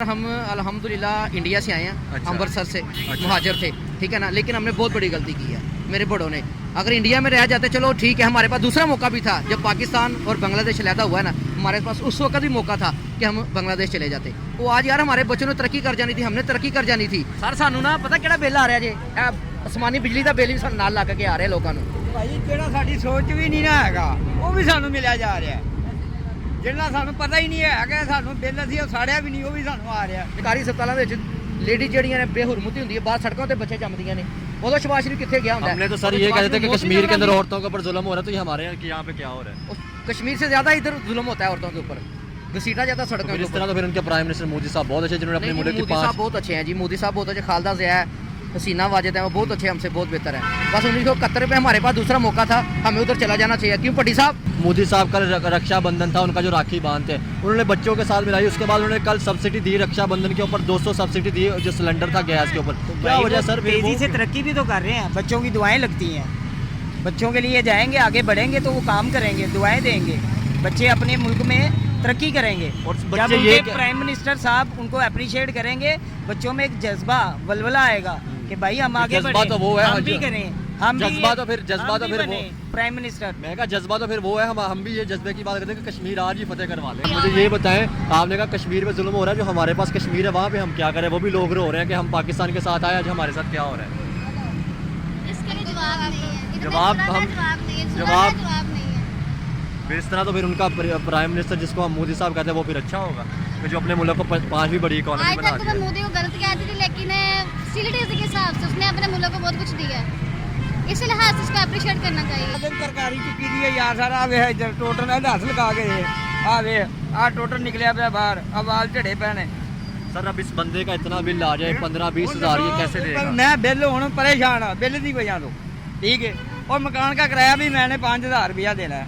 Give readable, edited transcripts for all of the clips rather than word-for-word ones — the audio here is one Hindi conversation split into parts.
हम अल्हम्दुलिल्लाह इंडिया से आए हैं। अच्छा। अमृतसर से मुहाजिर थे, ठीक है ना। लेकिन हमने बहुत बड़ी गलती की है मेरे बड़ों ने। अगर इंडिया में रह जाते चलो ठीक है, हमारे पास दूसरा मौका भी था। जब पाकिस्तान और बांग्लादेश लहदा हुआ है ना, हमारे पास उस वक्त भी मौका था कि हम बांग्लादेश चले जाते। वो आज यार हमारे बच्चों ने तरक्की कर जानी थी, हमने तरक्की कर जानी थी। सर सानू ना पता किहड़ा बिल आ रहा जे, आसमानी बिजली का बिल भी सानू नाल लग के आ रहा लोगों को। भाई ਜਿਹੜਾ ਸਾਡੀ ਸੋਚ ਵੀ ਨਹੀਂ ਨਾ ਹੈਗਾ ਉਹ ਵੀ ਸਾਨੂੰ ਮਿਲਿਆ ਜਾ ਰਿਹਾ। ਜਿਹੜਾ ਸਾਨੂੰ ਪਤਾ ਹੀ ਨਹੀਂ ਹੈਗਾ ਸਾਨੂੰ ਬਿੱਲ ਅਸੀਂ ਉਹ ਸਾੜਿਆ ਵੀ ਨਹੀਂ ਉਹ ਵੀ ਸਾਨੂੰ ਆ ਰਿਹਾ। ਸਰਕਾਰੀ ਹਸਪਤਾਲਾਂ ਵਿੱਚ ਲੇਡੀ ਜਿਹੜੀਆਂ ਨੇ ਬੇਹੁਰਮਤੀ ਹੁੰਦੀ ਹੈ, ਬਾਹਰ ਸੜਕਾਂ ਤੇ ਬੱਚੇ ਜੰਮਦੀਆਂ ਨੇ, ਉਦੋਂ ਸ਼ਬਾਸ਼ ਨੂੰ कितने गया होता है। हमने तो सर ये कहते थे कि कश्मीर के अंदर औरतों के ऊपर जुल्म हो रहा है, तो ये हमारे यहाँ पे क्या हो रहा है? कश्मीर से ज्यादा इधर जुल्म होता है औरतों के ऊपर, घसीटा जाता है सड़कों फिर के इस ऊपर। तरह तो फिर उनके प्राइम मिनिस्टर मोदी साहब बहुत अच्छे, जिन्होंने अपने नहीं, मुल्क की मोदी साहब 5 बहुत अच्छे हैं जी, मोदी साहब बहुत अच्छे, खालदा ज़िया है, हसीना वाजिद है, वो बहुत अच्छे, हमसे बहुत बेहतर है। बस 1971 में हमारे पास दूसरा मौका था, हमें उधर चला जाना चाहिए। क्यों पट्टी साहब? मोदी साहब का रक्षाबंधन था, उनका जो राखी बांधते हैं उन्होंने बच्चों के साथ मिलाई। उसके बाद उन्होंने कल सब्सिडी दी रक्षाबंधन के ऊपर, 200 सब्सिडी दी जो सिलेंडर था गैस के ऊपर। क्या वजह सर? तेजी से तरक्की भी तो कर रहे हैं, बच्चों की दुआएं लगती हैं। बच्चों के लिए जाएंगे, आगे बढ़ेंगे तो वो काम करेंगे, दुआएं देंगे, बच्चे अपने मुल्क में तरक्की करेंगे। और जब बच्चे उनके ये प्राइम मिनिस्टर साहब उनको अप्रिशिएट करेंगे, बच्चों में एक जज्बा वलवला आएगा कि भाई हम आगे जज्बा बढ़ें, तो वो है, हम भी करें, हम भी जज्बा तो फिर बने प्राइम मिनिस्टर। मैं कहा जज्बा तो फिर वो है, हम भी ये जज्बे की बात करते हैं कि कश्मीर आज ही फतेह करवा लें। मुझे ये बताएं, आपने कहा कश्मीर में जुल्म हो रहा है, जो हमारे पास कश्मीर है वहाँ पे हम क्या करें? वो भी लोग रो रहे हैं कि हम पाकिस्तान के साथ आए, आज हमारे साथ क्या हो रहा है? इसके लिए जवाब नहीं है, इतना जवाब सुना हम- था, जवाब नहीं है, सुना जवाब- था, जवाब नहीं है। फिर इस तरह तो फिर उनका प्राइम मिनिस्टर जिसको हम मोदी साहब कहते हैं वो फिर अच्छा होगा, कि जो अपने मुल्क को 5वीं बड़ी इकॉनमी आज बना तक तो मैं दी है। मोदी को गलत कहती थी, लेकिन फैसिलिटीज के हिसाब से उसने अपने मुल्क को बहुत कुछ दिया है, इस लिहाज से उसको अप्रिशिएट करना चाहिए। सरकारी चुकी दी है यार सारा वे इधर टोटल है 10 लगा के आ वे आ टोटल निकलिया पे बाहर, अब आल झड़े पैने। सर अब इस बंदे का इतना बिल आ जाए 15-20 हज़ार, ये कैसे देगा? मैं बिल हूँ परेशान हाँ बिल की वजह तो, ठीक है। और मकान का किराया भी मैंने 5000 रुपया देना है,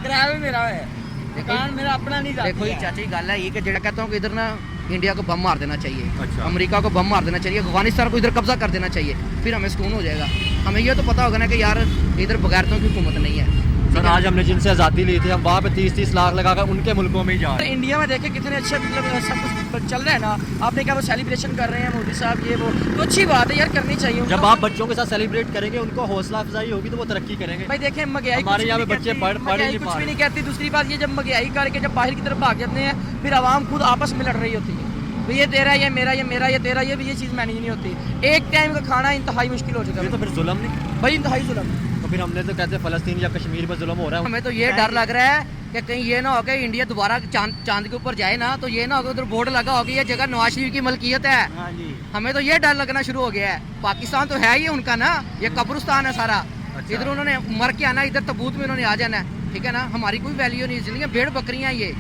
किराया भी मेरा है, मकान मेरा अपना नहीं जाता देखो ये है। चाची गल है ये कि जेड़ा कहता हूँ कि इधर ना इंडिया को बम मार देना चाहिए, अच्छा। अमेरिका को बम मार देना चाहिए, अफगानिस्तान को इधर कब्जा कर देना चाहिए, फिर हमें सुकून हो जाएगा। हमें ये तो पता होगा ना कि यार इधर बगैरतों की हुकूमत नहीं है। सर आज हमने जिनसे आज़ादी ली थी, हम वहाँ पे 30-30 लाख लगाकर उनके मुल्कों में ही जा रहे हैं। इंडिया में देखे कितने अच्छे मतलब सब कुछ चल रहा है ना, आपने क्या वो सेलिब्रेशन कर रहे हैं मोदी साहब, ये वो तो अच्छी बात है यार, करनी चाहिए। जब आप बच्चों के साथ सेलिब्रेट करेंगे, उनको हौसला अफजाई होगी तो वो तरक्की करेंगे। भाई देखें महंगाई हमारे कुछ यहाँ भी पे नहीं बच्चे कहती, पढ़ ही महंगाई नहीं कुछ पा भी रहे। नहीं कहती। दूसरी बात ये, जब महंगाई करके जब बाहर की तरफ भाग जाते हैं, फिर आवाम खुद आपस में लड़ रही होती है, भाई ये तेरा, ये मेरा, ये मेरा, ये तेरा, ये भी ये चीज़ मैनेज नहीं होती। एक टाइम का खाना इंतहाई मुश्किल हो चुका ये है तो फिर जुल्म नहीं? भाई, इंतहाई जुल्म। तो फिर हमने तो कहते हैं फ़लस्तीन या कश्मीर में जुल्म हो रहा है। हमें तो ये डर लग रहा है कि कहीं ये ना हो कि इंडिया दोबारा चांद के ऊपर जाए ना, तो ये ना हो कि उधर बोर्ड लगा होगा ये जगह नवाज शरीफ की मलकियत है। हाँ जी, हमें तो ये डर लगना शुरू हो गया है। पाकिस्तान तो है ही उनका ना, ये कब्रिस्तान है सारा। अच्छा। इधर उन्होंने मर के आना, इधर तबूत में उन्होंने आ जाना है, ठीक है ना। हमारी कोई वैल्यू नहीं, जिंदगी भेड़ बकरियां ये।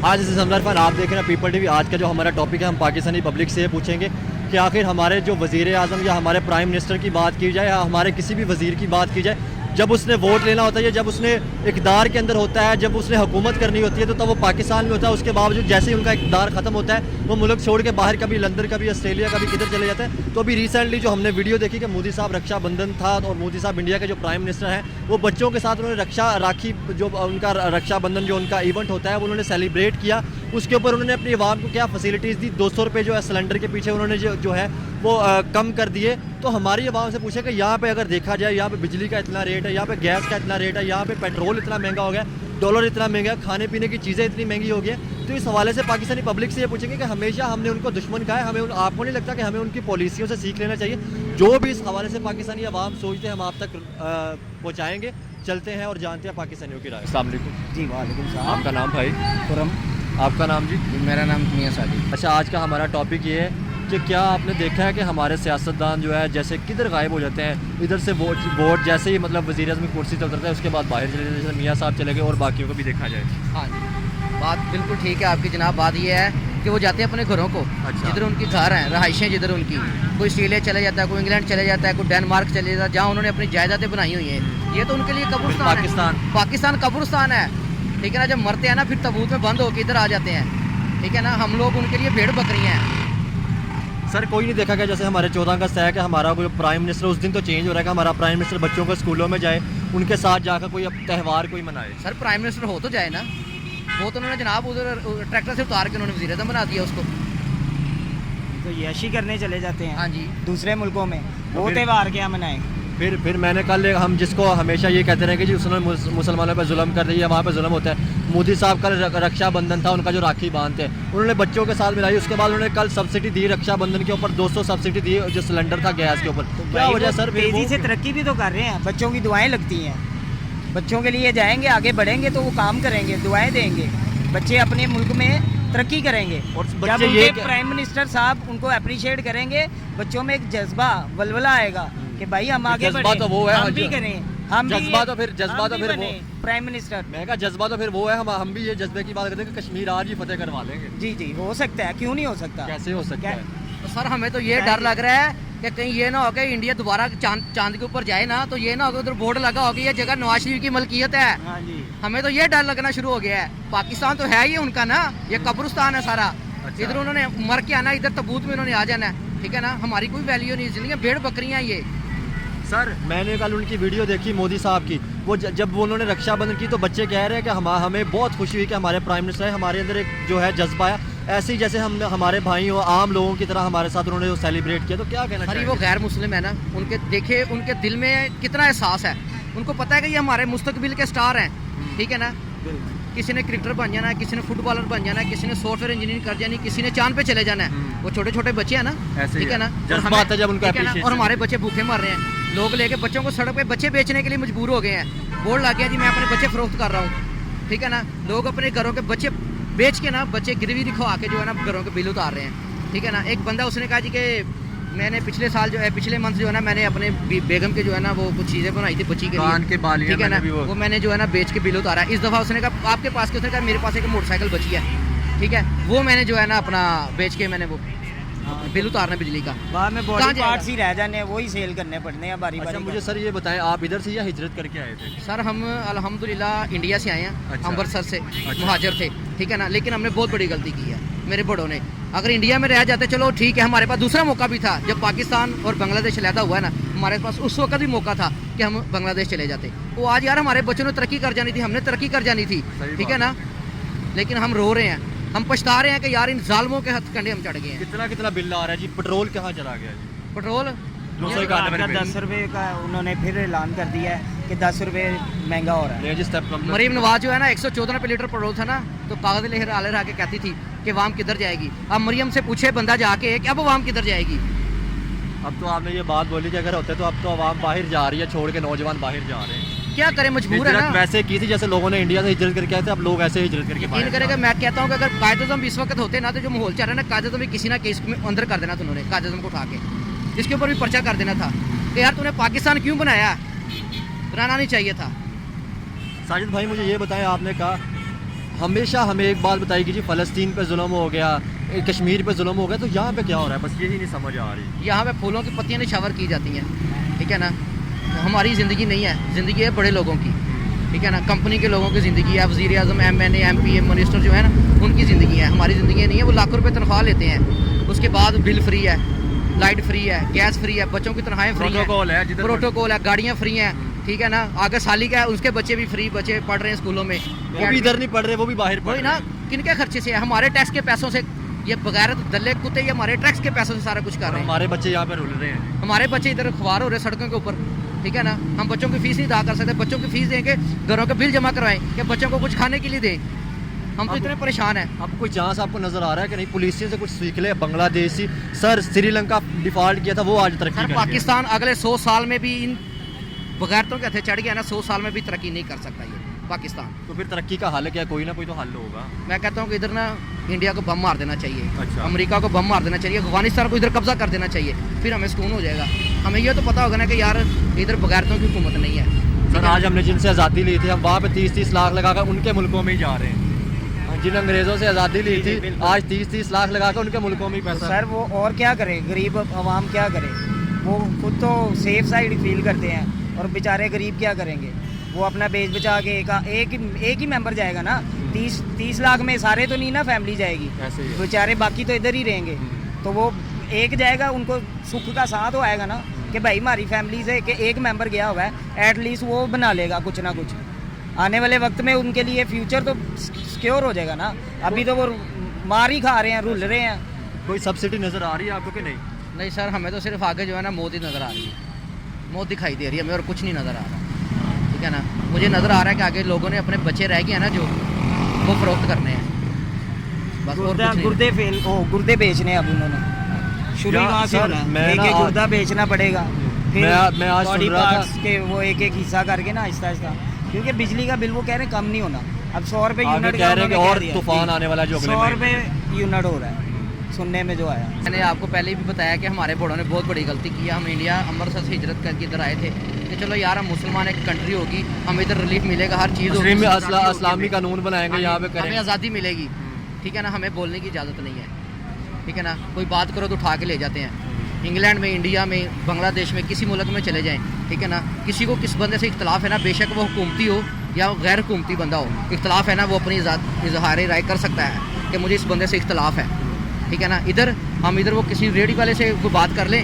आज जैसे समझदार फैन आप देख रहे हैं पीपल टीवी, आज का जो हमारा टॉपिक है, हम पाकिस्तानी पब्लिक से ये पूछेंगे कि आखिर हमारे जो वज़ीर आज़म या हमारे प्राइम मिनिस्टर की बात की जाए या हमारे किसी भी वज़ीर की बात की जाए, जब उसने वोट लेना होता है, जब उसने इक़्तिदार के अंदर होता है, जब उसने हुकूमत करनी होती है, तो तब वो पाकिस्तान में होता है। उसके बावजूद जैसे ही उनका इक़्तिदार ख़त्म होता है, वो मुल्क छोड़ के बाहर कभी लंदन, कभी ऑस्ट्रेलिया, कभी किधर चले जाते हैं। तो अभी रिसेंटली जो हमने वीडियो देखी कि मोदी साहब रक्षाबंधन था, और मोदी साहब इंडिया के जो प्राइम मिनिस्टर हैं, वो बच्चों के साथ उन्होंने राखी जो उनका रक्षाबंधन जो उनका इवेंट होता है वो उन्होंने सेलिब्रेट किया। उसके ऊपर उन्होंने अपनी आवाम को क्या फैसिलिटीज़ दी, 200 रुपये जो है सिलेंडर के पीछे उन्होंने जो है वो कम कर दिए। तो हमारी आवाम से पूछे कि यहाँ पे अगर देखा जाए, यहाँ पे बिजली का इतना रेट है, यहाँ पे गैस का इतना रेट है, यहाँ पे पेट्रोल इतना महंगा हो गया, डॉलर इतना महंगा है, खाने पीने की चीज़ें इतनी महंगी हो गई है। तो इस हवाले से पाकिस्तानी पब्लिक से ये पूछेंगे कि हमेशा हमने उनको दुश्मन कहा है, हमें आपको नहीं लगता कि हमें उनकी पॉलिसियों से सीख लेना चाहिए? जो भी इस हवाले से पाकिस्तानी आवाम सोचते हैं हम आप तक पहुँचाएँगे। चलते हैं और जानते हैं पाकिस्तानियों की राय। अस्सलाम वालेकुम जी वालेकुम सलाम। आपका नाम भाई? खुरम। आपका नाम जी? मेरा नाम मियाँ सादिक। अच्छा, आज का हमारा टॉपिक ये है कि क्या आपने देखा है कि हमारे सियासतदान जो है जैसे किधर गायब हो जाते हैं, इधर से वोट जैसे ही मतलब वज़ीर आज़म की कुर्सी से उतरता है उसके बाद बाहर चले जाते हैं, जैसे मियाँ साहब चले गए, और बाकियों को भी देखा जाए। हाँ जी, बात बिल्कुल ठीक है आपकी जनाब। बात ये है कि वो जाते हैं अपने घरों को, अच्छा। जिधर उनकी घर हैं, रहाइशें जिधर उनकी, कोई ऑस्ट्रेलिया चले जाता है, कोई इंग्लैंड चले जाता है, कोई डेनमार्क चले जाता है, जहाँ उन्होंने अपनी जायदादें बनाई हुई हैं। ये तो उनके लिए कब्रिस्तान है। पाकिस्तान कब्रिस्तान है, ठीक है ना। जब मरते हैं ना फिर तबूत में बंद होकर इधर आ जाते हैं, ठीक है ना। हम लोग उनके लिए भेड़ बकरियाँ हैं। सर कोई नहीं देखा गया, जैसे हमारे 14 अगस्त है कि हमारा कोई प्राइम मिनिस्टर, उस दिन तो चेंज हो रहा है कि हमारा प्राइम मिनिस्टर बच्चों को स्कूलों में जाए, उनके साथ जाकर कोई त्यौहार कोई मनाए। सर प्राइम मिनिस्टर हो तो जाए ना, वो तो उन्होंने जनाब उधर ट्रैक्टर से उतार के उन्होंने वज़ीर आज़म बना दिया उसको। यशी करने चले जाते हैं हाँ जी। दूसरे मुल्कों में, वो फिर- त्यौहार क्या मनाएं? फिर मैंने कल हम जिसको हमेशा ये कहते रहे कि जी उसने मुसलमानों पर जुल्म कर रही है, वहाँ पे जुल्म होता है। मोदी साहब कल रक्षाबंधन था, उनका जो राखी बांधते हैं उन्होंने बच्चों के साथ मिलाई। उसके बाद उन्होंने कल सब्सिडी दी रक्षाबंधन के ऊपर, 200 सब्सिडी दी जो सिलेंडर था गैस के ऊपर। क्या भाई वजह वो सर? फिर तेजी वो- से तरक्की भी तो कर रहे हैं, बच्चों की दुआएं लगती हैं, बच्चों के लिए जाएंगे, आगे बढ़ेंगे तो वो काम करेंगे, दुआएं देंगे, बच्चे अपने मुल्क में तरक्की करेंगे। और जब बच्चे उनके ये प्राइम मिनिस्टर साहब उनको अप्रिशिएट करेंगे, बच्चों में एक जज्बा वलवला आएगा कि भाई हम आगे जज्बा बढ़ें, तो वो है, हम भी करें, हम भी जज्बा तो फिर- जज्बा हम तो भी फिर बने वो- प्राइम मिनिस्टर। मैं कहा जज्बा तो फिर वो है, हम भी ये जज्बे की बात करते हैं कि कश्मीर आज ही फतेह करवा लेंगे। जी जी, हो सकता है, क्यों नहीं हो सकता? कैसे हो सकता क्या- है? तो सर हमें तो ये डर लग रहा है कि कहीं ये ना हो कि इंडिया दोबारा चांद के ऊपर जाए ना, तो ये ना हो कि उधर बोर्ड लगा हो कि ये जगह नवाज शरीफ की मलकियत है। हाँ जी। हमें तो ये डर लगना शुरू हो गया है। पाकिस्तान तो है ही उनका ना, ये कब्रिस्तान है सारा। अच्छा। इधर उन्होंने मर के आना, इधर तबूत में उन्होंने आ जाना है, ठीक है ना। हमारी कोई वैल्यू नहीं, जिंदगी भेड़ बकरियां ये। सर मैंने कल उनकी वीडियो देखी मोदी साहब की, वो जब वो उन्होंने रक्षाबंधन की तो बच्चे कह रहे हैं कि हमें बहुत खुशी हुई कि हमारे प्राइम मिनिस्टर है, हमारे अंदर एक जो है जज्बा है, ऐसे ही जैसे हम हमारे भाई हो आम लोगों की तरह हमारे साथ उन्होंने वो सेलिब्रेट किया। तो क्या कहना अरे चाहिए? वो गैर मुस्लिम है ना, उनके देखे उनके दिल में कितना एहसास है। उनको पता है कि ये हमारे मुस्तकबिल के स्टार हैं, ठीक है ना। किसी ने क्रिकेटर बन जाना है, किसी ने फुटबॉलर बन जाना है, किसी ने सॉफ्टवेयर इंजीनियरिंग कर जानी, किसी ने चांद पे चले जाना है। वो छोटे छोटे बच्चे हैं ना, ऐसे ही ठीक है ना। है। और जज्बा आता है जब उनका ठीक है ना, और appreciation। हमारे बच्चे भूखे मर रहे हैं, लोग लेके बच्चों को सड़क पे बच्चे बेचने के लिए मजबूर हो गए हैं। बोर्ड लग गया जी मैं अपने बच्चे फरोख्त कर रहा हूँ, ठीक है ना। लोग अपने घरों के बच्चे बेच के ना, बच्चे गिरवी दिखवा के जो है ना घरों के बिल उतार रहे हैं, ठीक है ना। एक बंदा उसने कहा जी कि मैंने पिछले साल जो है, पिछले मंथ जो है ना, मैंने अपने बेगम के जो है ना वो कुछ चीज़ें बनाई थी बच्ची के कान लिए, के बालियां ठीक है ना। मैंने भी वो मैंने जो है ना बेच के बिल उतारा। इस दफ़ा उसने कहा आपके पास क्या? उसने कहा मेरे पास एक मोटरसाइकिल बची है, ठीक है। वो मैंने जो है ना अपना बेच के मैंने वो बिल उतारना बिजली का। बाद में कहाँ बॉडी जाएगा? पार्ट्स ही रह जाने हैं, वही सेल करने पड़ने हैं बारी अच्छा बारी। मुझे सर ये बताएं, आप इधर से या हिजरत करके आए थे? सर हम अल्हम्दुलिल्लाह इंडिया से आए हैं, अच्छा। अमृतसर से मुहाजिर थे, ठीक है ना। लेकिन हमने बहुत बड़ी गलती की है मेरे बड़ों ने। अगर इंडिया में रह जाते चलो ठीक है, हमारे पास दूसरा मौका भी था। जब पाकिस्तान और बांग्लादेश अलहदा हुआ है ना, हमारे पास उस वक्त भी मौका था कि हम बांग्लादेश चले जाते। वो आज यार हमारे बच्चों ने तरक्की कर जानी थी, हमने तरक्की कर जानी थी, सही ठीक बात है ना। लेकिन हम रो रहे हैं, हम पछता रहे हैं कि यार इन जालमों के हथकंडे हम चढ़ गए हैं। कितना कितना बिल आ रहा है जी? पेट्रोल कहाँ चला गया जी? पेट्रोल 291 रुपये। 10 रुपये का उन्होंने फिर ऐलान कर दिया है कि 10 रुपये महंगा हो रहा है। नहीं जी, स्टेप कम। मरीम नवाज जो है ना 114 रुपये लीटर पेट्रोल था ना, तो कागज लेकर आले रहा के कहती थी कि वाम किधर जाएगी। अब मरियम से पूछे बंदा जाके कि अब वाम किधर जाएगी। अब तो आपने ये बात बोली कि अगर होते तो अब तो आवाम बाहर जा रही है, छोड़ के नौजवान बाहर जा रहे हैं। क्या करें, मजबूर है हिजरत ना। वैसे की थी जैसे लोगों ने इंडिया से हिजरत करके आए थे, अब लोग ऐसे हिजरत करके बाहर यकीन जा करेगा, रहे मैं कहता हूँ कि अगर कायद अज़म इस वक्त होते ना, तो जो माहौल चल रहा है ना, कायद अज़म भी किसी ना केस में अंदर कर देना था उन्होंने, कायद अज़म को उठा के इसके ऊपर भी पर्चा कर देना था कि यार तूने पाकिस्तान क्यों बनाया, रहना नहीं चाहिए था। हैं। साजिद भाई मुझे ये बताएं, आपने कहा हमेशा हमें एक बात बताई कि जी फ़लस्तीन पे जुल्म हो गया, कश्मीर पे जुल्म हो गया, तो यहाँ पे क्या हो रहा है? बस यही नहीं समझ आ रही। यहाँ पे फूलों की पत्तियाँ निछावर की जाती हैं, ठीक है ना। हमारी ज़िंदगी नहीं है, ज़िंदगी है बड़े लोगों की, ठीक है ना। कंपनी के लोगों की ज़िंदगी है, वज़ीर आज़म, MNA, MP, मिनिस्टर जो है ना, उनकी ज़िंदगी है, हमारी ज़िंदगी नहीं है। वो लाखों रुपये तनख्वाह लेते हैं, उसके बाद बिल फ्री है, लाइट फ्री है, गैस फ्री है, बच्चों की तनख्वाहें फ्री प्रोटोकॉल है, है, जिधर प्रोटोकॉल है, गाड़ियाँ फ्री हैं, ठीक है ना। आगे साली का है, उसके बच्चे भी फ्री, बच्चे पढ़ रहे हैं स्कूलों में। वो भी इधर नहीं पढ़ रहे, वो भी बाहर पढ़ वही रहे ना, हैं। किनके खर्चे से है? हमारे टैक्स के पैसों से। ये बगैर दल्ले कुत्ते ये हमारे टैक्स के पैसों से सारा कुछ कर और रहे हैं। हमारे बच्चे यहाँ पे रुल रहे हैं। हमारे बच्चे इधर खुआर हो रहे हैं सड़कों के ऊपर, ठीक है ना। हम बच्चों की फीस नहीं अदा कर सकते, बच्चों की फीस देंगे, घरों के बिल जमा करवाएं कि बच्चों को कुछ खाने के लिए दें। हम तो इतने परेशान हैं। अब कोई चांस आपको नजर आ रहा है कि नहीं पुलिस से कुछ सीख ले? बांग्लादेशी सर श्रीलंका डिफॉल्ट किया था, वो आज तरक्की सर कर गया। पाकिस्तान अगले 100 साल में भी इन बगैरतों के हथे चढ़ गया ना, 100 साल में भी तरक्की नहीं कर सकता ये पाकिस्तान। तो फिर तरक्की का हल क्या? कोई ना कोई तो हल होगा। मैं कहता हूँ कि इधर ना इंडिया को बम मार देना चाहिए, अच्छा। अमेरिका को बम मार देना चाहिए, अफगानिस्तान को इधर कब्जा कर देना चाहिए, फिर हमें सुकून हो जाएगा। हमें ये तो पता होगा ना कि यार इधर बगैरतों की हुकूमत नहीं है। सर आज हमने जिनसे आज़ादी ली थी, हम वहाँ पे 30-30 लाख लगाकर उनके मुल्कों में ही जा रहे हैं। जिन अंग्रेज़ों से आज़ादी ली थी, आज 30-30 लाख लगाकर उनके मुल्कों में ही पैसा। सर वो और क्या करे, गरीब आवाम क्या करे? वो खुद तो सेफ साइड फील करते हैं और बेचारे गरीब क्या करेंगे? वो अपना बेच बचा के एक ही मेंबर जाएगा ना, 30 लाख में सारे तो नहीं ना फैमिली जाएगी, ऐसे ही है। बेचारे बाकी तो इधर ही रहेंगे। तो वो एक जाएगा, उनको सुख का साथ हो आएगा ना कि भाई हमारी फैमिली से कि एक मेंबर गया हुआ है, एटलीस्ट वो बना लेगा कुछ ना कुछ। आने वाले वक्त में उनके लिए फ्यूचर तो सिक्योर हो जाएगा ना। अभी तो वो मार ही खा रहे हैं, रुल रहे हैं। कोई सब्सिडी नज़र आ रही है आपको कि नहीं? नहीं सर, हमें तो सिर्फ आगे जो है ना मौत ही नज़र आ रही है, मौत दिखाई दे रही है हमें, और कुछ नहीं नज़र आ रहा, ठीक है ना। मुझे नज़र आ रहा है कि आगे लोगों ने अपने बच्चे रह गए हैं ना जो, वो फरोख्त करने हैं बस, और कुछ नहीं। गुर्दे बेचने हैं अब उन्होंने, शुरू ही यार, वहाँ से सर, होना है। मैं एक ना एक गुर्दा बेचना पड़ेगा, फिर मैं आज बॉडी सुन रहा था- पार्ट्स के वो एक एक हिस्सा करके ना आहिस्ता आहिस्ता, क्योंकि बिजली का बिल वो कह रहे हैं कम नहीं होना, अब 100 रुपये आगे यूनिट कह रहे हैं कि उन्होंने और कह दिया। तूफान आने वाला है जो अगले 100 महीने। रुपये यूनिट हो रहा है सुनने में जो आया। मैंने आपको पहले ही भी बताया कि हमारे बड़ों ने बहुत बड़ी गलती की है। हम इंडिया अमृतसर से हिजरत करके इधर आए थे कि चलो यार हम मुसलमान एक कंट्री होगी, हमें इधर रिलीफ मिलेगा, हर चीज़ होगी, मुस्लिम होगी, इस्लामी कानून बनाएंगे यहाँ पे हमें करेंगे। आज़ादी मिलेगी, ठीक है ना, हमें बोलने की इजाज़त नहीं है, ठीक है ना। कोई बात करो तो उठा के ले जाते हैं। इंग्लैंड में, इंडिया में, बांग्लादेश में, किसी मुल्क में चले जाएं, ठीक है ना, किसी को किस बंदे से इख्तलाफ है ना, बेशक वो हुकूमती हो या वो गैर हुकूमती बंदा हो, इख्तलाफ है ना, वो अपनी इजहार राय कर सकता है कि मुझे इस बंदे से इख्तलाफ है, ठीक है ना। इधर हम वो किसी रेडी वाले से कोई बात कर लें,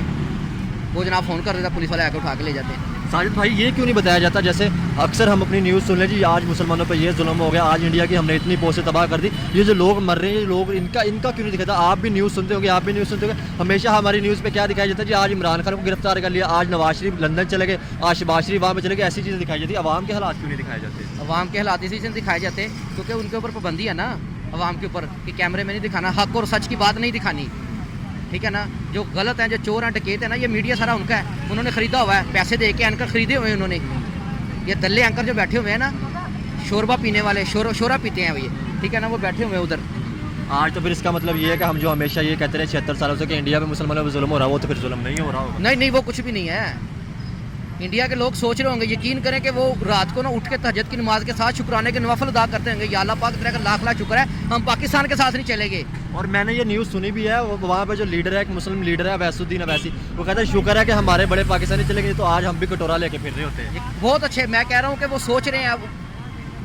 वो जनाब फ़ोन कर देता, पुलिस वाले आकर उठा के ले जाते हैं। साजिद भाई, ये क्यों नहीं बताया जाता, जैसे अक्सर हम अपनी न्यूज़ सुन लें जी आज मुसलमानों पर ये जुल्म हो गया, आज इंडिया की हमने इतनी पोस्टें तबाह कर दी, ये जो लोग मर रहे हैं, ये लोग इनका क्यों नहीं दिखाता? आप भी न्यूज़ सुनते होंगे, आप भी न्यूज़ सुनते होंगे, हमेशा हमारी न्यूज़ पे क्या दिखाया जाता है जी, आज इमरान खान को गिरफ्तार कर लिया, आज नवाज शरीफ लंदन चले गए, आज शहबाज शरीफ वहाँ पे चले गए, ऐसी चीज़ें दिखाई जाती है। अवाम के हालात क्यों नहीं दिखाए जाते? अवाम के हालात इसी से दिखाए जाते हैं क्योंकि उनके ऊपर पाबंदी है ना, अवाम के ऊपर, कि कैमरे में नहीं दिखाना, हक और सच की बात नहीं दिखानी, ठीक है ना। जो गलत है, जो चोर हैं, डकैत है ना, ये मीडिया सारा उनका है, उन्होंने ख़रीदा हुआ है, पैसे दे के एंकर ख़रीदे हुए हैं उन्होंने। ये दल्ले एंकर जो बैठे हुए हैं ना, शोरबा पीने वाले, शोरा पीते हैं ये, ठीक है ना, वो बैठे हुए हैं उधर। आज तो फिर इसका मतलब ये है कि हम जो हमेशा ये कहते रहे 76 सालों से कि इंडिया में मुसलमानों पर जुल्म हो रहा है, वो तो फिर जुल्म नहीं हो रहा होगा। नहीं नहीं, वो कुछ भी नहीं है। इंडिया के लोग सोच रहे होंगे, यकीन करें कि वो रात को ना उठ के तहज्जुद की नमाज के साथ शुक्राने के नवाफिल अदा करते होंगे, या अल्लाह पाक तेरा का लाख लाख शुक्र है हम पाकिस्तान के साथ नहीं चलेंगे। और मैंने ये न्यूज़ सुनी भी है, वहाँ पे जो लीडर है, एक मुस्लिम लीडर है वैसुद्दीन अवैसी, वो कहता है शुक्र है कि हमारे बड़े पाकिस्तानी चले गए, तो आज हम भी कटोरा लेके फिर रहे होते हैं। बहुत अच्छे, मैं कह रहा हूँ कि वो सोच रहे हैं,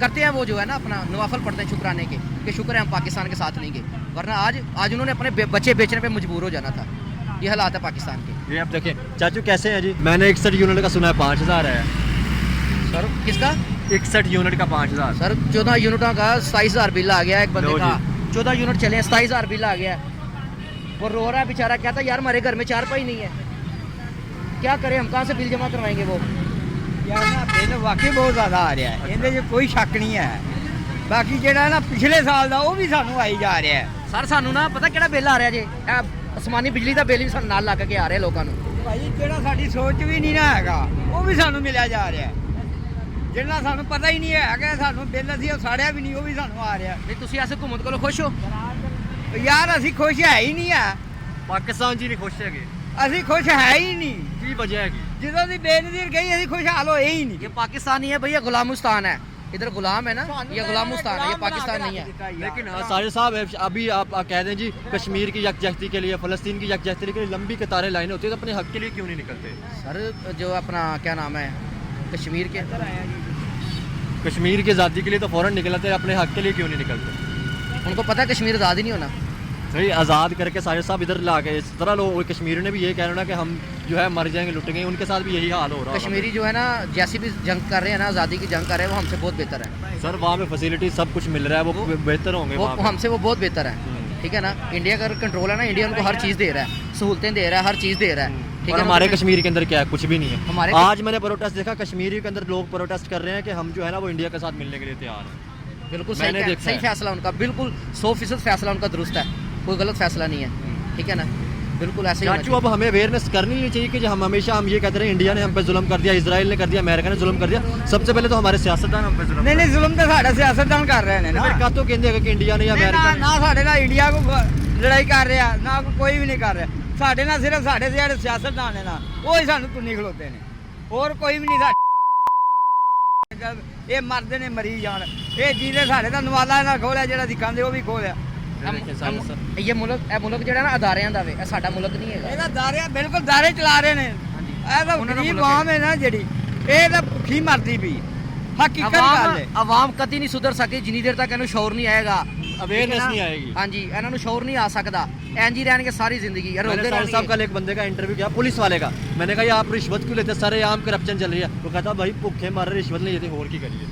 करते हैं वो जो है ना अपना नवाफल पढ़ते हैं शुक्राने के, कि शुक्र है हम पाकिस्तान के साथ नहीं गए, वरना आज उन्होंने अपने बच्चे बेचने पे मजबूर हो जाना था। ये हालात है पाकिस्तान के। ये आप देखें चाचू कैसे हैं जी, मैंने 61 यूनिट का सुना है 5000 है। सर किसका? 61 यूनिट का 5000। सर 14 यूनिटों का 27,000 बिल आ गया एक बंदे लो का, 14 यूनिट चले हैं, 27,000 बिल आ गया। वो रो रहा है बेचारा, कहता यार हमारे घर में चारपाई नहीं है, क्या करें हम, कहाँ से बिल जमा करवाएंगे वो। यार ना बिल वाकई बहुत ज़्यादा आ रहा है, ਇਹਦੇ 'ਚ कोई शक नहीं है। बाकी ਜਿਹੜਾ ना पिछले साल ਦਾ ਉਹ ਵੀ ਸਾਨੂੰ ਆਈ ਜਾ ਰਿਹਾ ਹੈ। ਸਰ ਸਾਨੂੰ ਨਾ ਪਤਾ ਕਿਹੜਾ ਬਿੱਲ ਆ ਰਿਹਾ ਜੇ, ਇਹ ਅਸਮਾਨੀ ਬਿਜਲੀ ਦਾ ਬਿੱਲ ਵੀ ਸਾਨੂੰ ਨਾਲ ਲੱਗ ਕੇ ਆ ਰਿਹਾ ਲੋਕਾਂ ਨੂੰ। ਭਾਈ ਜਿਹੜਾ ਸਾਡੀ ਸੋਚ ਵੀ ਨਹੀਂ ਨਾ ਹੈਗਾ ਉਹ ਵੀ ਸਾਨੂੰ ਮਿਲਿਆ ਜਾ ਰਿਹਾ ਹੈ, ਜਿਹੜਾ ਸਾਨੂੰ ਪਤਾ ਹੀ ਨਹੀਂ ਹੈ ਕਿ ਸਾਨੂੰ ਬਿੱਲ ਅਸੀਂ ਉਹ ਸਾੜਿਆ ਵੀ ਨਹੀਂ, ਉਹ ਵੀ ਸਾਨੂੰ ਆ ਰਿਹਾ। ਨਹੀਂ ਤੁਸੀਂ ਐਸੇ ਘੁੰਮਣ ਕੋਲੋਂ ਖੁਸ਼ ਹੋ? ਯਾਰ ਅਸੀਂ ਖੁਸ਼ ਹੈ ਹੀ ਨਹੀਂ ਆ, पाकिस्तान जी नहीं खुश है ਅਸੀਂ ਖੁਸ਼ ਹੈ ਹੀ ਨਹੀਂ। की वजह है? ਜਦੋਂ ਦੀ ਬੇਨਜ਼ੀਰ ਗਈ ਅਸੀਂ खुशहाल होए ही नहीं। ये पाकिस्तान नहीं है भैया, गुलामुस्तान है, इधर गुलाम है ना, ये गुलामुस्तान है, ये पाकिस्तान नहीं है। लेकिन साजिद साहब अभी आप कह दें जी कश्मीर की यकजहती के लिए, फ़लस्तीन की यकजहती के लिए लंबी कतारें लाइनें होती है, तो अपने हक के लिए क्यों नहीं निकलते? सर जो अपना क्या नाम है, कश्मीर के, कश्मीर की आज़ादी के लिए तो फ़ौरन निकलते हैं, अपने हक के लिए क्यों नहीं निकलते? उनको पता है कश्मीर आज़ाद ही नहीं होना। सही आज़ाद करके साजिद साहब इधर ला के, इस तरह लोग कश्मीर ने भी ये कहना कि हम जो है मर जाएंगे, लुटेंगे, उनके साथ भी यही हाल हो रहा है। कश्मीरी जो है ना, जैसी भी जंग कर रहे हैं ना, आज़ादी की जंग कर रहे हैं, वो हमसे बहुत बेहतर है सर, वहाँ पे फैसिलिटी सब कुछ मिल रहा है, वो बेहतर होंगे वो वहाँ पे। हमसे वो बहुत बेहतर है, ठीक है ना। इंडिया का कंट्रोल है ना, इंडिया उनको हर चीज़ दे रहा है, सहूलतें दे रहा है, हर चीज़ दे रहा है, ठीक और है। हमारे कश्मीर के अंदर क्या है? कुछ भी नहीं है। हमारे आज मैंने प्रोटेस्ट देखा, कश्मीर के अंदर लोग प्रोटेस्ट कर रहे हैं कि हम जो है ना वो इंडिया के साथ मिलने के लिए तैयार हैं। बिल्कुल मैंने सही, देखा सही है। फैसला उनका, बिल्कुल 100% फैसला उनका दुरुस्त है, कोई गलत फैसला नहीं है, ठीक है ना, बिल्कुल ऐसे ही होना चाचू अब हमें अवेयरनेस करनी ही चाहिए कि जो हम हमेशा हम ये कहते रहे इंडिया ने हम पे जुल्म कर दिया, इजराइल ने कर दिया, अमेरिका ने जुल्म कर दिया, सबसे पहले तो हमारे सियासतदान हम पे जुल्म नहीं नहीं जुल्म तो साढ़े सियासतदान कर रहे हैं ना। फिर तो कहते हैं कि इंडिया ने या नहीं, अमेरिका ना ने। ना साढ़े ਨਾਲ ਇੰਡੀਆ ਕੋ ਲੜਾਈ ਕਰ ਰਿਹਾ, ਨਾ ਕੋਈ ਵੀ ਨਹੀਂ ਕਰ ਰਿਹਾ। ਸਾਡੇ ਨਾਲ ਸਿਰਫ ਸਾਡੇ ਜਿਹੜੇ ਸਿਆਸਤਦਾਨ ਨੇ ਨਾ, ਉਹ ਹੀ ਸਾਨੂੰ ਤੁੰਨੀ ਖਲੋਤੇ ਨੇ, ਹੋਰ ਕੋਈ ਵੀ ਨਹੀਂ। ਸਾਡੇ ਇਹ ਮਰਦੇ ਨੇ ਮਰੀ ਜਾਣ, ਇਹ ਜਿਹਦੇ ਸਾਡੇ ਦਾ ਨਵਾਲਾ ਨਾਲ ਖੋਲਿਆ, ਜਿਹੜਾ ਦਿਖਾਉਂਦੇ ਉਹ ਵੀ ਖੋਲਿਆ। ये मुल्क ਜਿਹੜਾ ਨਾ ਅਦਾਰਿਆਂ ਦਾ ਵੇ, ਇਹ ਸਾਡਾ ਮੁਲਕ ਨਹੀਂ ਹੈਗਾ। ਇਹਦਾ ਦਾਰੇ ਬਿਲਕੁਲ ਦਾਰੇ ਚਲਾ ਰਹੇ ਨੇ। ਇਹ ਤਾਂ ਉਹਨਾਂ ਦਾ ਗਰੀਬ ਮੁਲਕ ਆਵਾਮ ਹੈ ਨਾ ਜਿਹੜੀ, ਇਹ ਤਾਂ ਭੁੱਖੀ ਮਰਦੀ ਪਈ, ਹਕੀਕਤ ਗੱਲ ਹੈ। ਆਵਾਮ ਕਦੀ ਨਹੀਂ ਸੁਧਰ ਸਕੇ ਜਿੰਨੀ ਦੇਰ ਤੱਕ ਇਹਨੂੰ ਸ਼ੌਰ ਨਹੀਂ ਆਏਗਾ, अवेयरनेस नहीं आएगी। ਹਾਂਜੀ ਇਹਨਾਂ ਨੂੰ ਸ਼ੌਰ ਨਹੀਂ ਆ ਸਕਦਾ, ਇੰਜ ਹੀ ਰਹਿਣਗੇ सारी जिंदगी। मैंने साहिब साहब कल एक बंदे का इंटरव्यू किया, पुलिस वाले का, मैंने कहा ये आप रिश्वत क्यों लेते, सारे आम करप्शन चल रही है। वो कहता भाई भूखे मारे रिश्वत नहीं लेते, और की करिए।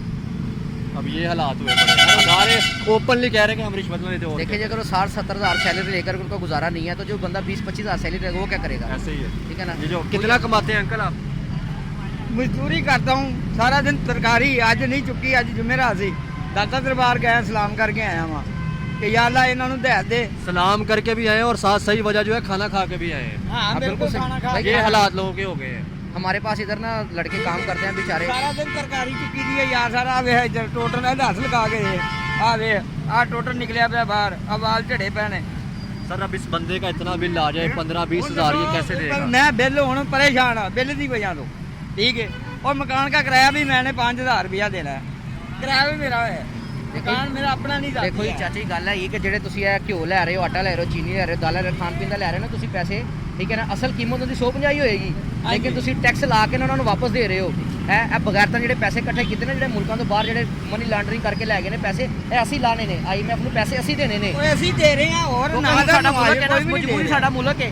अब ये हालात हुए पड़े हैं। हमारे ओपनली कह रहे हैं कि हम रिश्वत में देते और देखिए, अगर वो 60-70 हज़ार सैलरी लेकर उनको गुजारा नहीं है तो जो बंदा 20-25 हज़ार सैलरी लेगा वो क्या करेगा? ऐसे ही है। ठीक है ना। ये जो कितना कमाते हैं अंकल आप? मजदूरी करता हूँ सारा दिन तरकारी अज नहीं चुकी अज जुमेरात सी दाता दरबार गया सलाम करके आया वहाँ कि या अल्लाह इन्हों दे दे सलाम करके भी आए और साथ सही वजह जो है खाना खा के भी आए हैं। हाँ हाँ, बिल्कुल बिल्कुल खाना सही। खा भाई, के ये आया। हालात लोगों के हो गए हैं। हमारे पास इधर ना लड़के काम करते हैं बेचारे, सारा दिन तरकारी चुकी दी है यार सारा वे इधर टोटल है दस लगा के दे आ वे आ टोटल निकलिया पे बाहर अब वाल झड़े पैने सर अब इस बंदे का इतना बिल आ जाए 15-20 हज़ार ये कैसे देगा? मैं बिल हूँ परेशान हाँ बिल की वजह तो ठीक है और मकान का किराया भी मैंने 5,000 रुपया देना है किराया भी मेरा है मकान मेरा अपना नहीं जाती ਦੇਖੋ ਜੀ ਚਾਚਾ ਜੀ ਗੱਲ ਹੈ ਇਹ ਕਿ ਜਿਹੜੇ ਤੁਸੀਂ ਇਹ ਘਿਓ ਲੈ ਰਹੇ ਹੋ, ਆਟਾ ਲੈ ਰਹੇ ਹੋ, ਚੀਨੀ ਲੈ ਰਹੇ ਹੋ, ਦਾਲਾਂ ਲੈ ਰਹੇ ਹੋ, ਖਾਣ ਪੀਣ ਦਾ ਲੈ ਰਹੇ ਹੋ ਨਾ ਤੁਸੀਂ ਪੈਸੇ, ਠੀਕ ਹੈ ਨਾ, ਅਸਲ ਕੀਮਤ ਉਹਦੀ 150 ਹੋਏਗੀ, ਲੇਕਿਨ ਤੁਸੀਂ ਟੈਕਸ ਲਾ ਕੇ ਨਾ ਉਹਨਾਂ ਨੂੰ ਵਾਪਸ ਦੇ ਰਹੇ ਹੋ। ਇਹ ਬਗੈਰ ਤਾਂ ਜਿਹੜੇ ਪੈਸੇ ਇਕੱਠੇ ਕੀਤੇ ਨੇ, ਜਿਹੜੇ ਮੁਲਕਾਂ ਤੋਂ ਬਾਹਰ ਜਿਹੜੇ ਮਨੀ ਲਾਂਡਰਿੰਗ ਕਰਕੇ ਲੈ ਗਏ ਨੇ ਪੈਸੇ, ਇਹ ਅਸੀਂ ਲਾਣੇ ਨੇ, IMF ਨੂੰ ਪੈਸੇ ਅਸੀਂ ਦੇਣੇ ਨੇ। ਓਏ ਅਸੀਂ ਦੇ ਰਹੇ ਹਾਂ ਹੋਰ ਕਿਉਂਕਿ ਨਾ ਹੁਣ ਦਾ ਸਾਡਾ ਮੁਲਕ ਹੈ ਨਾ, ਕੋਈ ਵੀ ਨਹੀਂ ਮਜਬੂਰੀ ਸਾਡਾ ਮੁਲਕ ਹੈ,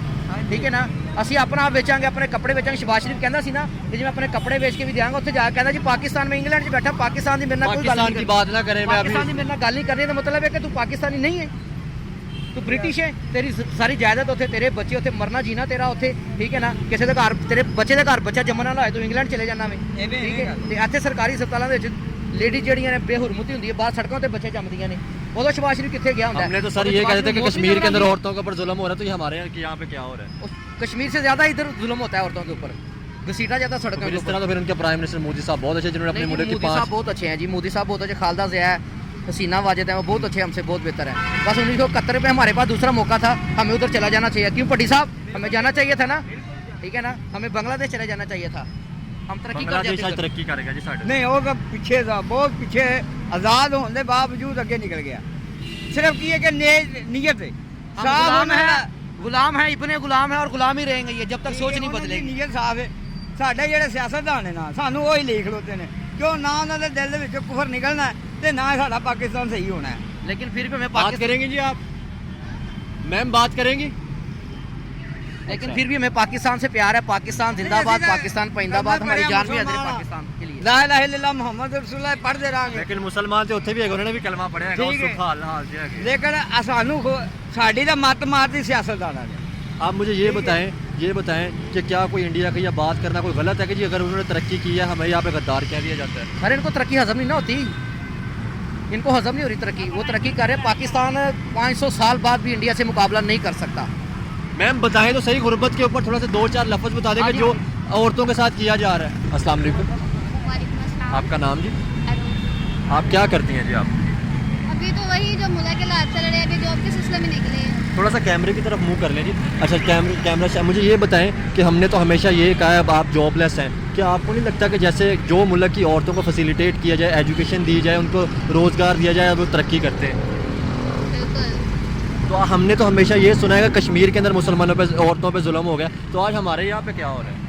ਠੀਕ ਹੈ ਨਾ। ਅਸੀਂ ਆਪਣਾ ਆਪ ਵੇਚਾਂਗੇ, ਆਪਣੇ ਕੱਪੜੇ ਵੇਚਾਂਗੇ। ਸ਼ਬਾਜ਼ ਸ਼ਰੀਫ ਕਹਿੰਦਾ ਸੀ ਨਾ ਕਿ ਜੇ ਮੈਂ ਆਪਣੇ ਕੱਪੜੇ ਵੇਚ ਕੇ ਵੀ ਦਿਆਂਗਾ, ਉੱਥੇ ਜਾ ਕੇ ਕਹਿੰਦਾ ਜੀ ਪਾਕਿਸਤਾਨ में इंग्लैंड 'ਚ ਬੈਠਾ, ਪਾਕਿਸਤਾਨ ਦੀ ਮੇਰੇ ਨਾਲ ਕੋਈ ਗੱਲ पाकिस्तान ਨਹੀਂ की बात ना करें। मैं अभी पाकिस्तान की मेरे ਨਾਲ ਗੱਲ ਨਹੀਂ ਕਰਨੀ, ਦਾ ਮਤਲਬ ਹੈ ਕਿ ਤੂੰ ਪਾਕਿਸਤਾਨੀ ਨਹੀਂ ਹੈ, ਤੂੰ ਬ੍ਰਿਟਿਸ਼ ਹੈ। ਤੇਰੀ ਸਾਰੀ ਜਾਇਦਾਦ ਉੱਥੇ, ਤੇਰੇ ਬੱਚੇ ਉੱਥੇ, ਮਰਨਾ ਜੀਣਾ ਤੇਰਾ ਉੱਥੇ, ਠੀਕ ਹੈ ਨਾ। ਕਿਸੇ ਦੇ ਘਰ ਤੇਰੇ ਬੱਚੇ ਦੇ ਘਰ ਬੱਚਾ ਜੰਮਣ ਵਾਲਾ ਹੋਏ ਤੂੰ ਇੰਗਲੈਂਡ ਚਲੇ ਜਾਣਾ ਵੇ, ਠੀਕ ਹੈ। ਤੇ ਇੱਥੇ ਸਰਕਾਰੀ ਹਸਪਤਾਲਾਂ ਦੇ ਵਿੱਚ ਲੇਡੀ ਜਿਹੜੀਆਂ ਨੇ ਬੇਹੁਰਮਤੀ ਹੁੰਦੀ ਹੈ, ਬਾਹਰ ਸੜਕਾਂ ਤੇ ਬੱਚੇ ਜੰਮਦੀਆਂ ਨੇ, ਉਦੋਂ ਸ਼ਬਾਜ਼ ਸ਼ਰੀਫ ਕਿੱਥੇ ਗਿਆ ਹੁੰਦਾ? हमने तो सर ये कहते थे कि कश्मीर के अंदर औरतों के ऊपर जुल्म हो रहा है, तो ये हमारे यहाँ पे क्या हो रहा है? कश्मीर से ज्यादा इधर जुल्म होता है औरतों के ऊपर, घसीटा जाता है सड़कों फिर के इस ऊपर। तरह तो फिर उनके प्राइम मिनिस्टर मोदी साहब बहुत अच्छे, जिन्होंने अपने नहीं, मुल्क की मोदी साहब 5 बहुत अच्छे हैं जी, मोदी साहब बहुत अच्छे, खालदा ज़िया है, हसीना वाजिद है, वो बहुत अच्छे, हमसे बहुत बेहतर है। बस 1971 में हमारे पास दूसरा मौका था, हमें उधर चला जाना चाहिए। क्यों पट्टी साहब, हमें जाना चाहिए था ना, ठीक है ना, हमें बांग्लादेश चले जाना चाहिए था, हम तरक्की कर बांग्लादेश आज जाते। तरक्की करेगा जी साढ़े। नहीं होगा पीछे था बहुत पीछे आज़ाद होने के बावजूद अगे निकल गया सिर्फ की है कि नीयत है हम साफ गुलाम होना है, गुलाम है, इतने गुलाम है और गुलाम ही रहेंगे ये जब तक सोच नहीं ਉਹਨਾਂ ਦੀ बदलेगी। ਨੀਅਤ ਸਾਫ ਹੈ ਸਾਡੇ ਜਿਹੜੇ ਸਿਆਸਤਦਾਨ ਨੇ ਨਾ ਸਾਨੂੰ ਉਹ ਹੀ ਲਿਖ ਲੋਤੇ ਨੇ ਕਿਉਂ ਨਾ ਉਹਨਾਂ ਦੇ ਦਿਲ ਦੇ ਵਿੱਚ ਕੁਫਰ ਨਿਕਲਣਾ ਹੈ ਤੇ ਨਾ ਸਾਡਾ ਪਾਕਿਸਤਾਨ ਸਹੀ ਹੋਣਾ ਹੈ लेकिन फिर भी हमें बात पाकिस्तान, करेंगे जी आप? मैम बात करेंगी? लेकिन फिर भी हमें पाकिस्तान से प्यार है। पाकिस्तान जिंदाबाद, पाकिस्तान पैंदाबाद, हमारी जान भी हाजिर है पाकिस्तान के लिए। ला इलाहा इल्लल्लाह मुहम्मद रसूलुल्लाह पढ़ते रहेंगे लेकिन मुसलमान तो उत्थे भी है, उन्होंने भी कलमा पढ़ा है, ठीक है। हाल हाल जो है। लेकिन ਸਾਨੂੰ ਸਾਡੀ ਤਾਂ ਮੱਤ ਮਾਰਦੀ ਸਿਆਸਤਦਾਨਾਂ ਨੇ आप मुझे ये बताएं कि क्या कोई इंडिया की यह बात करना कोई गलत है कि जी अगर उन्होंने तरक्की की है हमें यहाँ पे गद्दार कह दिया जाता है? अरे इनको तरक्की हजम नहीं ना होती, इनको हजम नहीं हो रही तरक्की, वो तरक्की कर रहे हैं। पाकिस्तान 500 साल बाद भी इंडिया से मुकाबला नहीं कर सकता। मैम बताएं तो सही, गुर्बत के ऊपर थोड़ा सा 2-4 लफ्ज़ बता दें हाँ कि जी, जो औरतों के साथ किया जा रहा है। अस्सलाम वालेकुम, वालेकुम अस्सलाम। आपका नाम जी? अरुण। आप क्या करती हैं जी आप? अभी तो वही जो मुल्क के हालात चल रहे हैं, अभी जॉब के सिलसिले में निकले हैं। थोड़ा सा कैमरे की तरफ मुंह कर लें जी। अच्छा कैमरा से मुझे ये बताएं कि हमने तो हमेशा ये कहा है अब आप जॉबलेस हैं, क्या आपको नहीं लगता कि जैसे जो मुल्क की औरतों को फैसिलिटेट किया जाए, एजुकेशन दी जाए, उनको रोज़गार दिया जाए, वो तरक्की करते हैं? बिल्कुल। तो हमने तो हमेशा ये सुना है कि कश्मीर के अंदर मुसलमानों पे, औरतों पे जुल्म हो गया, तो आज हमारे यहाँ पे क्या हो रहा है?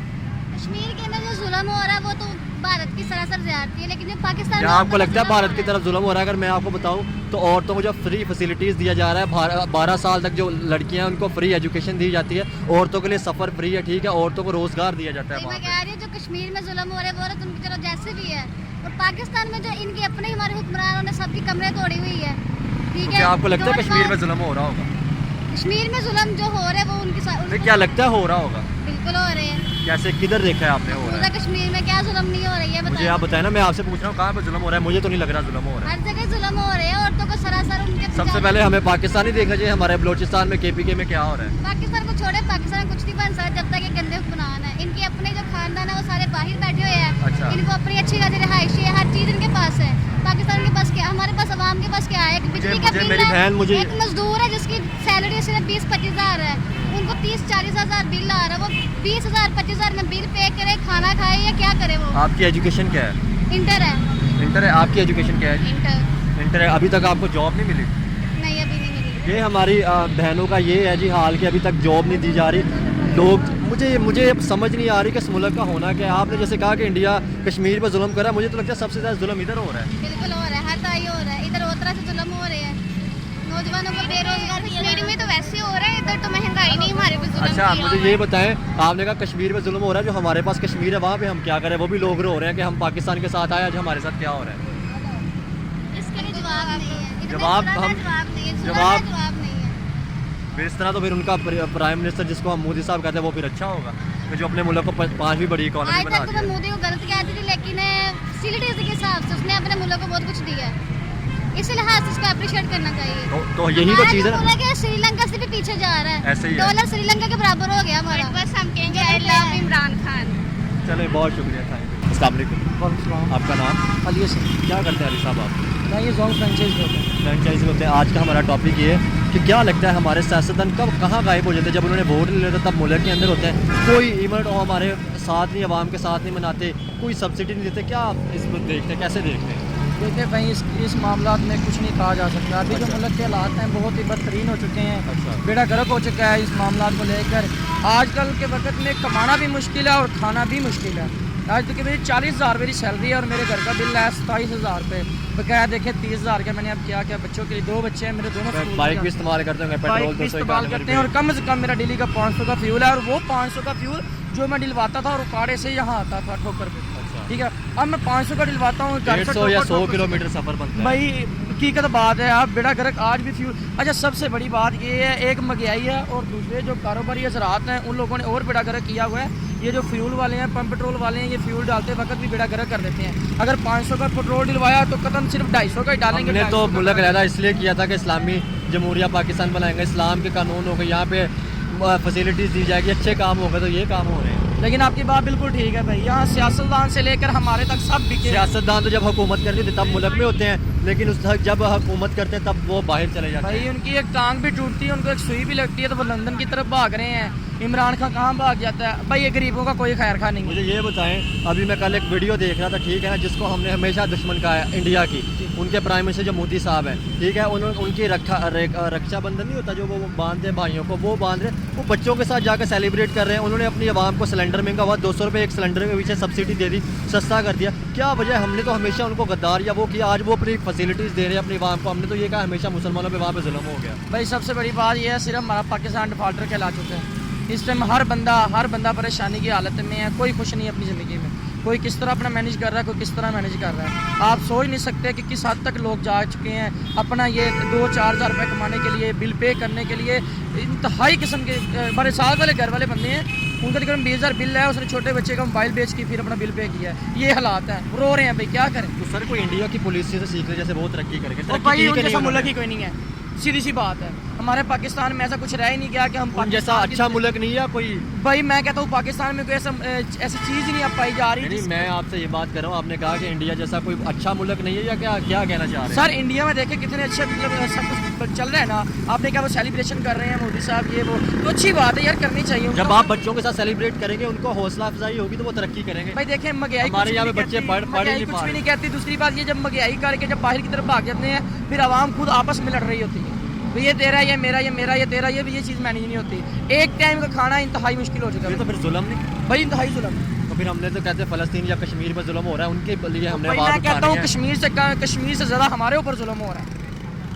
कश्मीर के अंदर जो जुल्म हो रहा है वो तो भारत की सरासर ज्यादती है, लेकिन जो पाकिस्तान क्या में आपको लगता है जुल्म भारत हो की रहा तरफ जुल्म हो रहा है? अगर मैं आपको बताऊं तो औरतों को जो फ्री फैसिलिटीज़ दिया जा रहा है, 12 साल तक जो लड़कियां हैं उनको फ्री एजुकेशन दी जाती है, औरतों के लिए सफ़र फ्री है, ठीक है, औरतों को रोज़गार दिया जाता है है। मैं वहाँ कह रही हूँ जो कश्मीर में जुल्म हो रहे हैं वो औरत उनकी तरफ जैसे भी है, और पाकिस्तान में जो इनके अपने हमारे हुक्मरानों ने सबकी कमरे तोड़ी हुई है, ठीक तो है। क्या आपको लगता है जो कश्मीर में जुल्म हो रहा होगा? कश्मीर में जुल्म जो हो रहे हैं वो उनके साथ फिर क्या लगता है हो रहा होगा? बिल्कुल हो रहे हैं। कैसे, किधर देखा है आपने हो रहा पूरा है? कश्मीर में क्या जुल्म नहीं हो रही है मुझे आप बताएं ना, मैं आपसे पूछ रहा हूँ कहाँ पे जुल्म हो रहा है, मुझे तो नहीं लग रहा जुल्म हो रहा है। हर जगह जुल्म हो रहे हैं, औरतों को सरासर उनके सबसे पहले हमें पाकिस्तान ही देखना चाहिए, हमारे बलोचिस्तान में KPK में क्या हो रहा है? पाकिस्तान को छोड़े, पाकिस्तान कुछ नहीं बन सकता जब तक ये गंदे हुक्मरान है। इनके अपने जो खानदान है वो सारे बाहर बैठे हुए हैं, अच्छा। इनको अपनी अच्छी खासी रिहाइशी है, हर चीज़ इनके पास है। पाकिस्तान के पास क्या, हमारे पास आवाम के पास क्या है? एक बिजली का बिल मेरी बहन है, मुझे एक मजदूर है जिसकी सैलरी सिर्फ 20-25 हज़ार है, उनको 30-40 हज़ार बिल आ रहा है, वो 20,000-25 हज़ार में बिल पे करे, खाना खाए या क्या करे वो? आपकी एजुकेशन क्या है? इंटर है। इंटर है? आपकी एजुकेशन क्या है? इंटर इंटर है। अभी तक आपको जॉब नहीं मिली? नहीं, अभी नहीं मिली। ये हमारी बहनों का ये है जी हाल कि अभी तक जॉब नहीं दी जा रही। लोग मुझे समझ नहीं आ रही कि इस मुल्क का होना क्या है। आपने जैसे कहा कि इंडिया कश्मीर पर जुल्म कर रहा है, मुझे तो लगता है सबसे ज़्यादा जुल्म इधर हो रहा है। बिल्कुल हो रहा है, हर ताई हो रहा है, इधर ओतरा से जुल्म हो रहे हैं, नौजवानों को बेरोजगार। कश्मीर में तो वैसे हो रहा है, इधर तो महंगाई नहीं हमारे पे जुल्म अच्छा, किया मुझे हुआ ये है। बताएं, आपने कहा कश्मीर में जुल्म हो रहा है, जो हमारे पास कश्मीर है वहाँ पे हम क्या करें? वो भी लोग रो रहे हैं कि हम पाकिस्तान के साथ आए, आज हमारे साथ क्या हो रहा है? जवाब नहीं है, इनमें जवाब सुलह का हम- जवाब नहीं है, सुलह का जवाब- जवाब नहीं है। फिर इस तरह तो फिर उनका प्राइम मिनिस्टर जिसको हम मोदी साहब कहते हैं वो फिर अच्छा होगा कि जो अपने मुल्क को पांचवी बड़ी इकॉनमी आज बना तक तो मैं दिया। मोदी को गलत कहती थी, लेकिन फैसिलिटीज के हिसाब से उसने अपने मुल्क को बहुत कुछ दिया है, इस लिहाज से उसको अप्रिशिएट करना चाहिए। तो यही तो चीज़ है ना। हमारा मुल्क है श्रीलंका से भी पीछे जा रहा है, ऐसे ही है। डॉलर श्रीलंका के बराबर हो गया हमारा। बस हम कहेंगे आई लव इमरान खान। चलो बहुत शुक्रिया, थैंक यू। अस्सलाम वालेकुम, आपका नाम? अली से क्या करते हैं अली साहब आप? मैं ये जोन फ्रेंचाइज होता है। फ्रेंचाइजी होते हैं। आज का हमारा टॉपिक ये है कि क्या लगता है हमारे सियासतदान कब कहाँ गायब हो जाते हैं? जब उन्होंने वोट ले लेते तब मुल्क के अंदर होते हैं, कोई इवेंट हो हमारे साथ नहीं, आवाम के साथ नहीं मनाते, कोई सब्सिडी नहीं देते। क्या आप इसमें देखते हैं, कैसे देखते हैं? देखिए भाई इस मामला में कुछ नहीं कहा जा सकता। अभी जो अच्छा। मुल्क के हालात हैं बहुत ही बदतरीन हो चुके हैं, अच्छा। बेड़ा गर्क हो चुका है इस मामला को लेकर। आजकल के वक्त में कमाना भी मुश्किल है और खाना भी मुश्किल है। आज देखिए मेरी 40,000 मेरी सैलरी है और मेरे घर का बिल है 27,000 रुपये, बकाया देखे 30,000 का। मैंने अब क्या क्या बच्चों के लिए 2 बच्चे हैं मेरे, दोनों स्कूल बाइक में भी इस्तेमाल करते होंगे, पेट्रोल बाइक भी इस्तेमाल करते हैं और कम से कम मेरा डेली का 500 का फ्यूल है, और वो 500 का फ्यूल जो मैं डलवाता था और उपाड़े से यहाँ आता था ठोकर पे। ठीक है, अब मैं 500 का डलवाता हूँ, घर पे 150 या ठोकर 100 ठोकर से- किलोमीटर सफर बनता है। भाई हकीकत बात है, आप बेड़ा गर्क आज भी फ्यूल। अच्छा सबसे बड़ी बात ये है, एक महंगाई है और दूसरे जो कारोबारी हजरात हैं उन लोगों ने और बेड़ा गर्क किया हुआ है। ये जो फ्यूल वाले हैं, पंप पेट्रोल वाले हैं, ये फ्यूल डालते वक्त भी बेड़ा गर्क कर देते हैं। अगर 500 का पेट्रोल डलवाया तो कदम सिर्फ 250 का ही डालेंगे। हमने तो 250 का मुल्क रहना इसलिए किया था कि इस्लामी जमहूरिया पाकिस्तान बनाएंगे, इस्लाम के कानून हो गए, यहाँ पे फैसिलिटीज़ दी जाएगी, अच्छे काम हो गए, तो ये काम हो रहे हैं। लेकिन आपकी बात बिल्कुल ठीक है भाई, यहाँ सियासतदान से लेकर हमारे तक सब बिके। सियासतदान तो जब हुकूमत करती थी तब मुल्क में होते हैं, लेकिन उस जब हुकूमत करते हैं तब वो बाहर चले जाते भाई हैं। उनकी एक टांग भी टूटती है, उनको एक सुई भी लगती है तो वो लंदन की तरफ भाग रहे हैं। इमरान खान कहाँ भाग जाता है? भाई ये गरीबों का कोई खैर खा नहीं है। मुझे ये बताएं, अभी मैं कल एक वीडियो देख रहा था, ठीक है ना, जिसको हमने हमेशा दुश्मन कहा है इंडिया की, उनके प्राइम मिनिस्टर जो मोदी साहब हैं, ठीक है, उनकी रक्षाबंधन नहीं होता जो वो बांधते हैं भाइयों को, वो बांध रहे, वो बच्चों के साथ जाकर सेलिब्रेट कर रहे हैं। उन्होंने अपनी आवाम को सिलेंडर महंगा हुआ 200 रुपये एक सिलेंडर के पीछे सब्सिडी दे दी, सस्ता कर दिया। क्या वजह? हमने तो हमेशा उनको गद्दार या वो किया, आज वो अपनी फैसिलिटीज़ दे रहे हैं अपनी आवाम को। हमने तो ये कहा हमेशा मुसलमानों पर वहाँ पर जुल्म हो गया। भाई सबसे बड़ी बात यह है, सिर्फ हमारा पाकिस्तान डिफाल्टर कहला चुका है। इस टाइम हर बंदा परेशानी की हालत में है, कोई खुश नहीं है अपनी ज़िंदगी में। कोई किस तरह अपना मैनेज कर रहा है, कोई किस तरह मैनेज कर रहा है। आप सोच नहीं सकते कि किस हद तक लोग जा चुके हैं अपना ये 2-4 हज़ार रुपये कमाने के लिए, बिल पे करने के लिए। इंतहाई किस्म के बड़े साल वाले घर वाले बंदे हैं, उनका तकरीबन 20,000 बिल है, उसने छोटे बच्चे का मोबाइल बेच के फिर अपना बिल पे किया है। ये हालात हैं, रो रहे हैं भाई, क्या करें। तो सर कोई इंडिया की पॉलिसी से सीख ले, जैसे बहुत तरक्की करके, और भाई उन जैसा मुल्क ही कोई नहीं है, सीधी सी बात है। हमारे पाकिस्तान में ऐसा कुछ रह ही नहीं गया कि हम उन जैसा पाकिस्तान की- अच्छा मुल्क नहीं है कोई। भाई मैं कहता हूँ पाकिस्तान में कोई ऐसी चीज़ ही नहीं अब पाई जा रही। नहीं, मैं आपसे ये बात कर रहा हूँ, आपने कहा कि इंडिया जैसा कोई अच्छा मुल्क नहीं है, या क्या क्या कहना चाह रहे हैं? सर इंडिया में देखे कितने अच्छे मतलब सब कुछ चल रहा है ना। आपने कहा वो सेलिब्रेशन कर रहे हैं मोदी साहब, ये वो तो अच्छी बात है यार, करनी चाहिए उनको। जब आप बच्चों के साथ सेलिब्रेट करेंगे, उनको हौसला अफजाई होगी तो वो तरक्की करेंगे। भाई देखें महंगाई हमारे कुछ यहाँ भी पे बच्चे नहीं पढ़ कहती, ही महंगाई नहीं कुछ पा भी रहे। नहीं कहती। दूसरी बात ये, जब महंगाई करके जब बाहर की तरफ भाग जाते हैं, फिर आवाम खुद आपस में लड़ रही होती है, भाई ये तेरा, ये मेरा, ये मेरा, ये तेरा, ये भी, ये चीज़ मैनेज नहीं होती। एक टाइम का खाना इंतहाई मुश्किल हो चुका ये है तो फिर जुल्म नहीं। भाई, इंतहाई जुल्म। तो फिर हमने तो कहते हैं फ़लस्तीन या कश्मीर पर जुल्म हो रहा है, उनके लिए हमने भाई आवाज़ मैं कहता हूँ उठानी है। कश्मीर से ज़्यादा हमारे ऊपर जुल्म हो रहा है।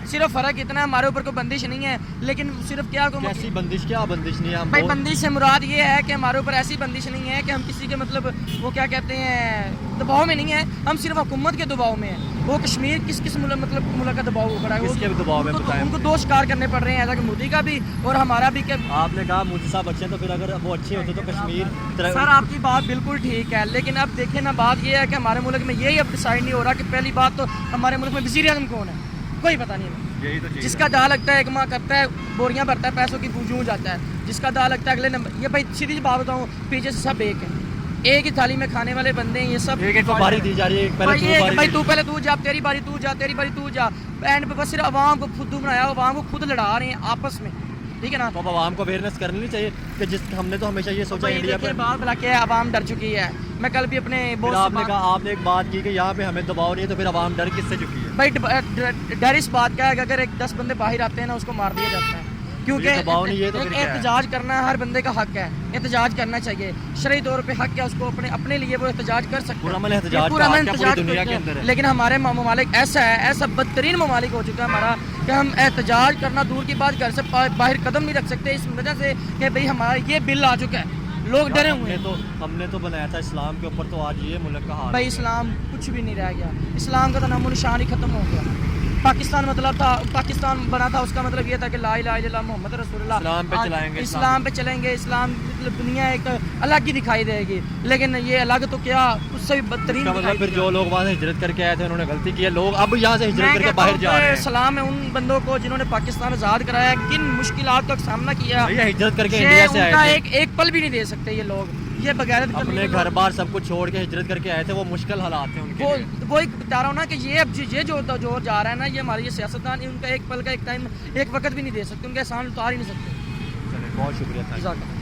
सिर्फ फ़र्क इतना है, हमारे ऊपर कोई बंदिश नहीं है, लेकिन सिर्फ क्या कैसी बंदिश? क्या बंदिश नहीं है? हम भाई बहुत- बंदिश से मुराद ये है कि हमारे ऊपर ऐसी बंदिश नहीं है कि हम किसी के मतलब वो क्या कहते हैं दबाव में नहीं है, हम सिर्फ हुकूमत के दबाव में हैं। वो कश्मीर किस मुल्क का दबाव हो रहा है, किसके दबाव में बताएं? उनको दो शिकार करने पड़ रहे हैं, ऐसा कि मोदी का भी और हमारा भी। कि आपने कहा मोदी साहब अच्छे हैं, तो फिर अगर वो अच्छे होते तो कश्मीर सर आपकी बात बिल्कुल ठीक है, लेकिन अब देखें ना, बात ये है कि हमारे मुल्क में यही अब डिसाइड नहीं हो रहा कि पहली बात तो हमारे मुल्क में वज़ीर आज़म कौन है, कोई पता नहीं है। यही तो चीज़ जिसका दाह लगता है एक माह करता है, बोरियां भरता है, पैसों की जूं जाता है। जिसका दाह लगता है अगले नंबर, ये भाई सीधी सी बात बताऊँ, पीछे से सब एक है, एक ही थाली में खाने वाले बंदे हैं ये सब। एक को बारी दी जा रही है, भाई पहले तू पहले तू जा, तेरी बारी तू जा, तेरी बारी तू जा। एंड पे बस सिर्फ आवाम को खुद बनाया, आवाम को खुद लड़ा रहे हैं आपस में, ठीक है ना। तो अब आवाम को अवेयरनेस करनी चाहिए कि जिस हमने तो हमेशा ये सोचा इंडिया पर। बात भला के आवाम डर चुकी है। मैं कल भी अपने फिर बॉस से आपने कहा, आपने एक बात की कि यहाँ पे हमें दबाव नहीं है, तो फिर आवाम डर किससे चुकी है? भाई डर इस बात का है कि अगर एक 10 बंदे बाहर आते हैं ना, उसको मार दिया जाता है, क्योंकि ये दबाव नहीं है तो फिर क्या है? एहतजाज करना हर बंदे का हक है, एहतजाज करना चाहिए, शरई तौर पे हक है उसको, अपने लिए वो एहतजाज कर सकते हैं। पुरअमन एहतजाज ये पुरअमन का हक है, पूरी एहतजाज दुनिया करते के हैं। अंदर है। लेकिन हमारे ममालिक ऐसा बदतरीन ममालिक हो चुका है हमारा कि हम एहतजाज करना दूर की बात, घर से बाहर कदम नहीं रख सकते, इस वजह से कि भाई हमारा ये बिल आ चुका है, लोग डरे हुए हैं। हमने तो बनाया था इस्लाम के ऊपर, तो आज ये मुल्क का हाल भाई इस्लाम कुछ भी नहीं रह गया, इस्लाम का तो नामो निशान ही खत्म हो गया। पाकिस्तान मतलब था, पाकिस्तान बना था उसका मतलब ये था कि ला इलाहा इल्लल्लाह मोहम्मद रसूलुल्लाह, इस्लाम पे आज चलाएंगे, इस्लाम पे चलेंगे, इस्लाम मतलब दुनिया एक अलग ही दिखाई देगी। लेकिन ये अलग तो क्या, उससे भी बदतरीन इसका मतलब दिखाई फिर देगा। जो लोग वहाँ से हिजरत करके आए थे उन्होंने गलती की है, लोग अब यहाँ से हिजरत मैं करके कहता बाहर हूँ जा रहे कि हैं। सलाम है उन बंदों को जिन्होंने पाकिस्तान आज़ाद कराया, किन मुश्किलात का सामना किया। भैया हिजरत करके ये इंडिया से उनका आए थे, एक पल भी नहीं दे सकते ये लोग, ये बगैरत करने अपने के घर लोग। बार सब कुछ छोड़ के हिजरत करके आए थे, वो मुश्किल हालात थे उनके वो लिए। वो एक बता रहा हूँ ना कि ये जो जा रहा है ना, ये हमारे ये सियासतदान, उनका एक पल का एक टाइम एक वक्त भी नहीं दे सकते, उनके एहसान उतार ही नहीं सकते। चलिए बहुत शुक्रिया, थैंक यू। जज़ाकल्लाह।